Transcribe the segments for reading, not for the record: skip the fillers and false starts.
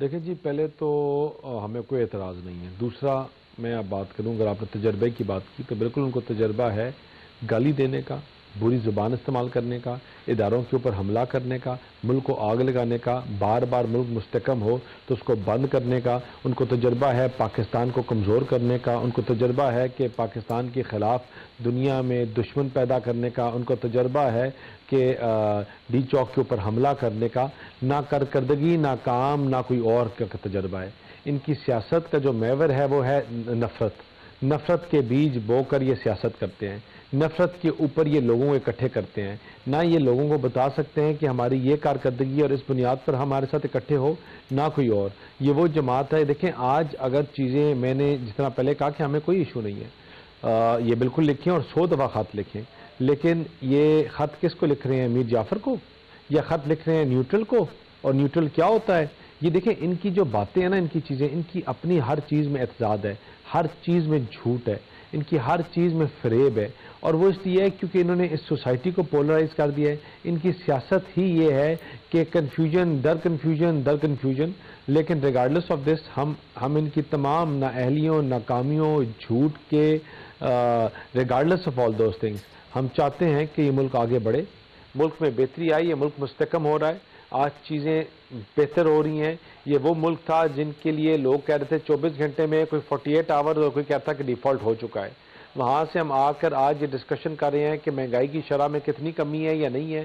دیکھیں جی، پہلے تو ہمیں کوئی اعتراض نہیں ہے. دوسرا میں اب بات کروں، اگر آپ نے تجربے کی بات کی تو بالکل ان کو تجربہ ہے گالی دینے کا، بری زبان استعمال کرنے کا، اداروں کے اوپر حملہ کرنے کا، ملک کو آگ لگانے کا، بار بار ملک مستحکم ہو تو اس کو بند کرنے کا. ان کو تجربہ ہے پاکستان کو کمزور کرنے کا. ان کو تجربہ ہے کہ پاکستان کے خلاف دنیا میں دشمن پیدا کرنے کا. ان کو تجربہ ہے کہ ڈی چوک کے اوپر حملہ کرنے کا. نہ کارکردگی، نہ کام، نہ کوئی اور کا تجربہ ہے. ان کی سیاست کا جو محور ہے وہ ہے نفرت کے بیج بو کر یہ سیاست کرتے ہیں. نفرت کے اوپر یہ لوگوں کو اکٹھے کرتے ہیں. نہ یہ لوگوں کو بتا سکتے ہیں کہ ہماری یہ کارکردگی اور اس بنیاد پر ہمارے ساتھ اکٹھے ہو، نہ کوئی اور. یہ وہ جماعت ہے. دیکھیں آج اگر چیزیں، میں نے جس طرح پہلے کہا کہ ہمیں کوئی ایشو نہیں ہے، یہ بالکل لکھیں اور 100 دفعہ خط لکھیں، لیکن یہ خط کس کو لکھ رہے ہیں؟ میر جعفر کو؟ یا خط لکھ رہے ہیں نیوٹرل کو؟ اور نیوٹرل کیا ہوتا ہے؟ یہ دیکھیں ان کی جو باتیں ہیں نا، ان کی چیزیں، ان کی اپنی ہر چیز میں اعتزاز ہے، ہر چیز میں جھوٹ ہے، ان کی ہر چیز میں فریب ہے. اور وہ اس لیے ہے کیونکہ انہوں نے اس سوسائٹی کو پولرائز کر دیا ہے. ان کی سیاست ہی یہ ہے کہ کنفیوژن در کنفیوژن در کنفیوژن. لیکن ریگارڈلس آف دس ہم ان کی تمام نااہلیوں، ناکامیوں، جھوٹ کے regardless of all those things ہم چاہتے ہیں کہ یہ ملک آگے بڑھے، ملک میں بہتری آئی. یہ ملک مستحکم ہو رہا ہے، آج چیزیں بہتر ہو رہی ہیں. یہ وہ ملک تھا جن کے لیے لوگ کہہ رہے تھے 24 گھنٹے میں کوئی 48 آور، اور کوئی کہتا کہ ڈیفالٹ ہو چکا ہے. وہاں سے ہم آ کر آج یہ ڈسکشن کر رہے ہیں کہ مہنگائی کی شرح میں کتنی کمی ہے یا نہیں ہے،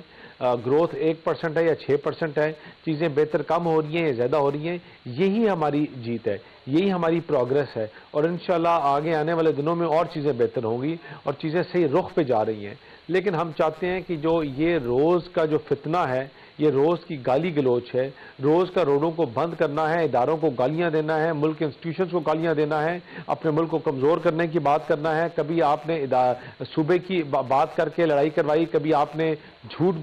گروتھ 1% ہے یا 6% ہے، چیزیں بہتر کم ہو رہی ہیں یا زیادہ ہو رہی ہیں. یہی ہماری جیت ہے، یہی ہماری پروگرس ہے. اور انشاءاللہ آگے آنے والے دنوں میں اور چیزیں بہتر ہوں گی اور چیزیں صحیح رخ پہ جا رہی ہیں. لیکن ہم چاہتے ہیں کہ جو یہ روز کا جو فتنہ ہے، یہ روز کی گالی گلوچ ہے، روز کا روڈوں کو بند کرنا ہے، اداروں کو گالیاں دینا ہے، ملک کے انسٹیٹیوشنز کو گالیاں دینا ہے، اپنے ملک کو کمزور کرنے کی بات کرنا ہے. کبھی آپ نے صوبے کی بات کر کے لڑائی کروائی، کبھی آپ نے جھوٹ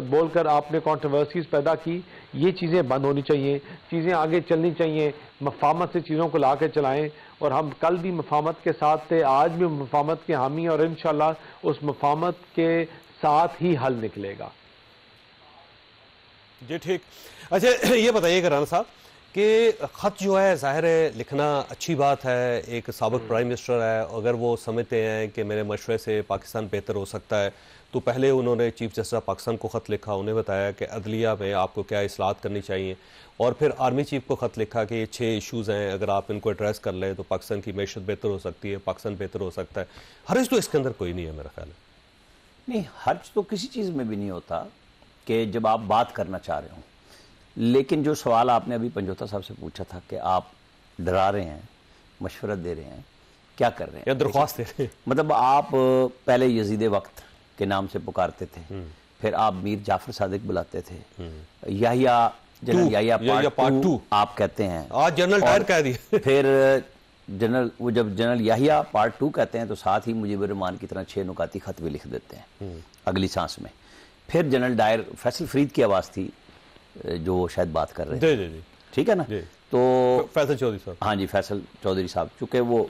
بول کر آپ نے کنٹروورسیز پیدا کی. یہ چیزیں بند ہونی چاہیے، چیزیں آگے چلنی چاہیے. مفاہمت سے چیزوں کو لا کے چلائیں. اور ہم کل بھی مفاہمت کے ساتھ تھے، آج بھی مفاہمت کے حامی، اور انشاءاللہ اس مفاہمت کے ساتھ ہی حل نکلے گا. جی ٹھیک. اچھا یہ بتائیے کہ رانا صاحب کہ خط جو ہے ظاہر ہے لکھنا اچھی بات ہے، ایک سابق پرائم منسٹر ہے، اگر وہ سمجھتے ہیں کہ میرے مشورے سے پاکستان بہتر ہو سکتا ہے تو پہلے انہوں نے چیف جسٹس آف پاکستان کو خط لکھا، انہیں بتایا کہ عدلیہ میں آپ کو کیا اصلاحات کرنی چاہیے، اور پھر آرمی چیف کو خط لکھا کہ یہ 6 ایشوز ہیں، اگر آپ ان کو ایڈریس کر لیں تو پاکستان کی معیشت بہتر ہو سکتی ہے، پاکستان بہتر ہو سکتا ہے. حرج تو اس کے اندر کوئی نہیں ہے میرا خیال ہے. نہیں، حرج تو کسی چیز میں بھی نہیں ہوتا کہ جب آپ بات کرنا چاہ رہے ہوں. لیکن جو سوال آپ نے ابھی پنجوتا صاحب سے پوچھا تھا کہ آپ ڈرا رہے ہیں، مشورہ دے رہے ہیں، کیا کر رہے ہیں، یا درخواست دے رہے ہیں. مطلب آپ پہلے یزید وقت کے نام سے پکارتے تھے، پھر آپ میر جعفر صادق بلاتے تھے، یحییٰ جنرل یحییٰ پارٹ 2 آپ کہتے ہیں، آج جنرل ڈائر کہہ دیا. پھر وہ جب جنرل یحییٰ پارٹ 2 کہتے ہیں تو ساتھ ہی مجیب الرحمان کی طرح 6 نکاتی خط بھی لکھ دیتے ہیں اگلی سانس میں. پھر جنرل ڈائر، فیصل فرید کی آواز تھی جو شاید بات کر رہے ہیں، جی ٹھیک ہے نا. تو فیصل چودھری صاحب، ہاں جی، فیصل چودھری صاحب، چونکہ وہ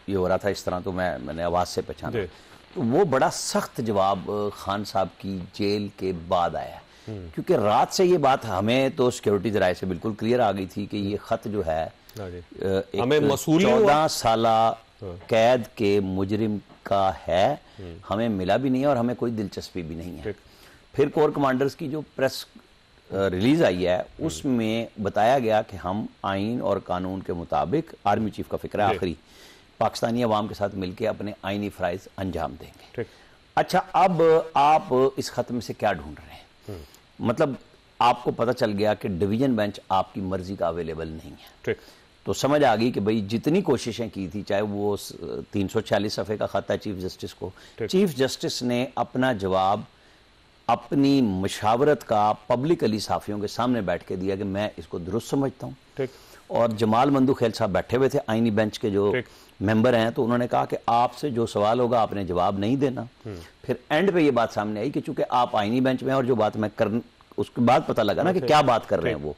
یہ ہو رہا تھا اس طرح تو میں نے آواز سے پہچانا. تو وہ بڑا سخت جواب خان صاحب کی جیل کے بعد آیا، کیونکہ رات سے یہ بات ہمیں تو سیکیورٹی ذرائع سے بالکل کلیئر آ گئی تھی کہ یہ خط جو ہے ہمیں 14 سالہ قید کے مجرم کا ہے، ہمیں ملا بھی نہیں ہے اور ہمیں کوئی دلچسپی بھی نہیں ہے. پھر کور کمانڈرز کی جو پریس ریلیز آئی ہے اس میں بتایا گیا کہ ہم آئین اور قانون کے مطابق، آرمی چیف کا فکر ہے آخری، پاکستانی عوام کے ساتھ مل کے اپنے آئینی فرائض انجام دیں گے. اچھا، اب آپ اس خط میں سے کیا ڈھونڈ رہے ہیں؟ مطلب آپ کو پتہ چل گیا کہ ڈویژن بینچ آپ کی مرضی کا اویلیبل نہیں ہے، تو سمجھ آ گئی کہ بھئی جتنی کوششیں کی تھی، چاہے وہ 346 صفحے کا خط ہے چیف جسٹس کو، چیف جسٹس نے اپنا جواب اپنی مشاورت کا پبلکلی صحافیوں کے سامنے بیٹھ کے دیا کہ میں اس کو درست سمجھتا ہوں. اور جمال مندو خیل صاحب بیٹھے ہوئے تھے آئینی بینچ کے جو ممبر ہیں، تو انہوں نے کہا کہ آپ سے جو سوال ہوگا آپ نے جواب نہیں دینا. پھر اینڈ پہ یہ بات سامنے آئی کہ چونکہ آپ آئینی بینچ میں ہیں اور جو بات میں اس کے بعد پتہ لگا نا کہ کیا بات کر رہے ہیں وہ،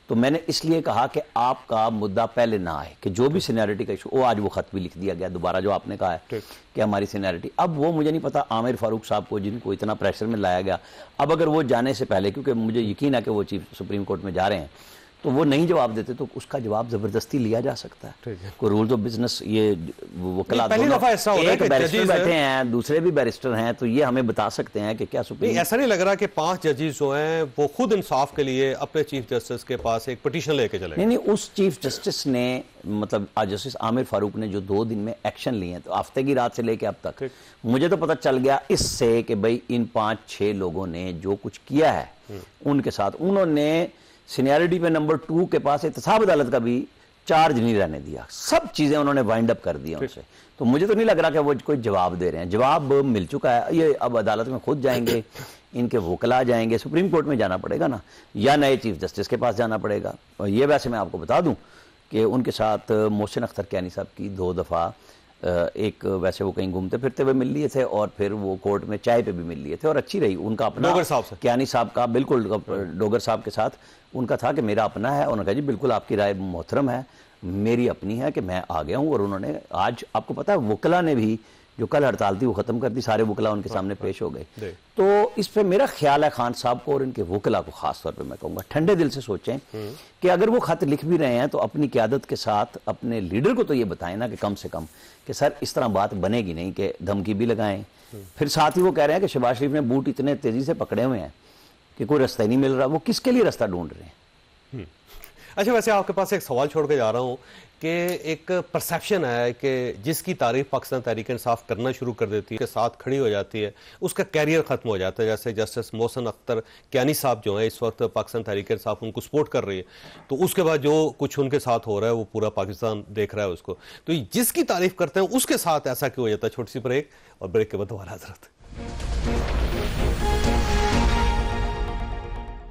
تو میں نے اس لیے کہا کہ آپ کا مدعا پہلے نہ آئے کہ جو بھی سینیرٹی کا ایشو، آج وہ خط بھی لکھ دیا گیا دوبارہ جو آپ نے کہا ہے کہ ہماری سینیرٹی. اب وہ مجھے نہیں پتا عامر فاروق صاحب کو جن کو اتنا پریشر میں لایا گیا، اب اگر وہ جانے سے پہلے، کیونکہ مجھے یقین ہے کہ وہ چیف سپریم کورٹ میں جا رہے ہیں، تو وہ نہیں جواب دیتے تو اس کا جواب زبردستی لیا جا سکتا ہے. کوئی رولز آف بزنس یہ وکلا ایک بیرسٹر بیٹھے ہیں دوسرے بھی بیرسٹر ہیں تو یہ ہمیں بتا سکتے ہیں کہ کیا سپریم. ایسا نہیں لگ رہا کہ 5 ججز جو ہیں وہ خود انصاف کے لیے اپنے چیف جسٹس کے پاس ایک پٹیشن لے کے چلے؟ نہیں اس چیف جسٹس نے مطلب جسٹس عامر فاروق نے جو 2 دن میں ایکشن لیے ہیں تو ہفتے کی رات سے لے کے اب تک مجھے تو پتہ چل گیا اس سے کہ بھئی ان 5-6 لوگوں نے جو کچھ کیا ہے ان کے ساتھ انہوں نے سینیارٹی پہ نمبر 2 کے پاس احتساب عدالت کا بھی چارج نہیں رہنے دیا. سب چیزیں انہوں نے وائنڈ اپ کر دیا ان سے. تو مجھے تو نہیں لگ رہا کہ وہ کوئی جواب دے رہے ہیں. جواب مل چکا ہے. یہ اب عدالت میں خود جائیں گے ان کے وکلا جائیں گے سپریم کورٹ میں جانا پڑے گا نا یا نئے چیف جسٹس کے پاس جانا پڑے گا. اور یہ ویسے میں آپ کو بتا دوں کہ ان کے ساتھ محسن اختر کیانی صاحب کی 2 دفعہ ایک ویسے وہ کہیں گھومتے پھرتے ہوئے مل لیے تھے اور پھر وہ کورٹ میں چائے پہ بھی مل لیے تھے اور اچھی رہی ان کا اپنا کیانی صاحب کا بالکل ڈوگر صاحب کے ساتھ ان کا تھا کہ میرا اپنا ہے. انہوں نے کہا جی بالکل آپ کی رائے محترم ہے میری اپنی ہے کہ میں آ گیا ہوں. اور انہوں نے آج آپ کو پتا ہے وکلا نے بھی جو کل ہڑتال تھی وہ ختم کر دی. سارے وکلا ان کے سامنے پیش ہو گئے. تو اس پہ میرا خیال ہے خان صاحب کو اور ان کے وکلا کو خاص طور پہ میں کہوں گا ٹھنڈے دل سے سوچیں کہ اگر وہ خط لکھ بھی رہے ہیں تو اپنی قیادت کے ساتھ اپنے لیڈر کو تو یہ بتائیں نا کہ کم سے کم کہ سر اس طرح بات بنے گی نہیں کہ دھمکی بھی لگائیں. پھر ساتھ ہی وہ کہہ رہے ہیں کہ شہباز شریف نے بوٹ اتنے تیزی سے پکڑے ہوئے ہیں کہ کوئی رستہ ہی نہیں مل رہا. وہ کس کے لیے رستہ ڈھونڈ رہے ہیں؟ اچھا ویسے آپ کے پاس ایک سوال چھوڑ کے جا رہا ہوں کہ ایک پرسیپشن ہے کہ جس کی تعریف پاکستان تحریک انصاف کرنا شروع کر دیتی ہے کے ساتھ کھڑی ہو جاتی ہے اس کا کیریئر ختم ہو جاتا ہے. جیسے جسٹس محسن اختر کیانی صاحب جو ہیں اس وقت پاکستان تحریک انصاف ان کو سپورٹ کر رہی ہے تو اس کے بعد جو کچھ ان کے ساتھ ہو رہا ہے وہ پورا پاکستان دیکھ رہا ہے اس کو. تو جس کی تعریف کرتے ہیں اس کے ساتھ ایسا کیوں ہو جاتا ہے؟ چھوٹی سی بریک اور بریک کے بعد دوبارہ حضرت.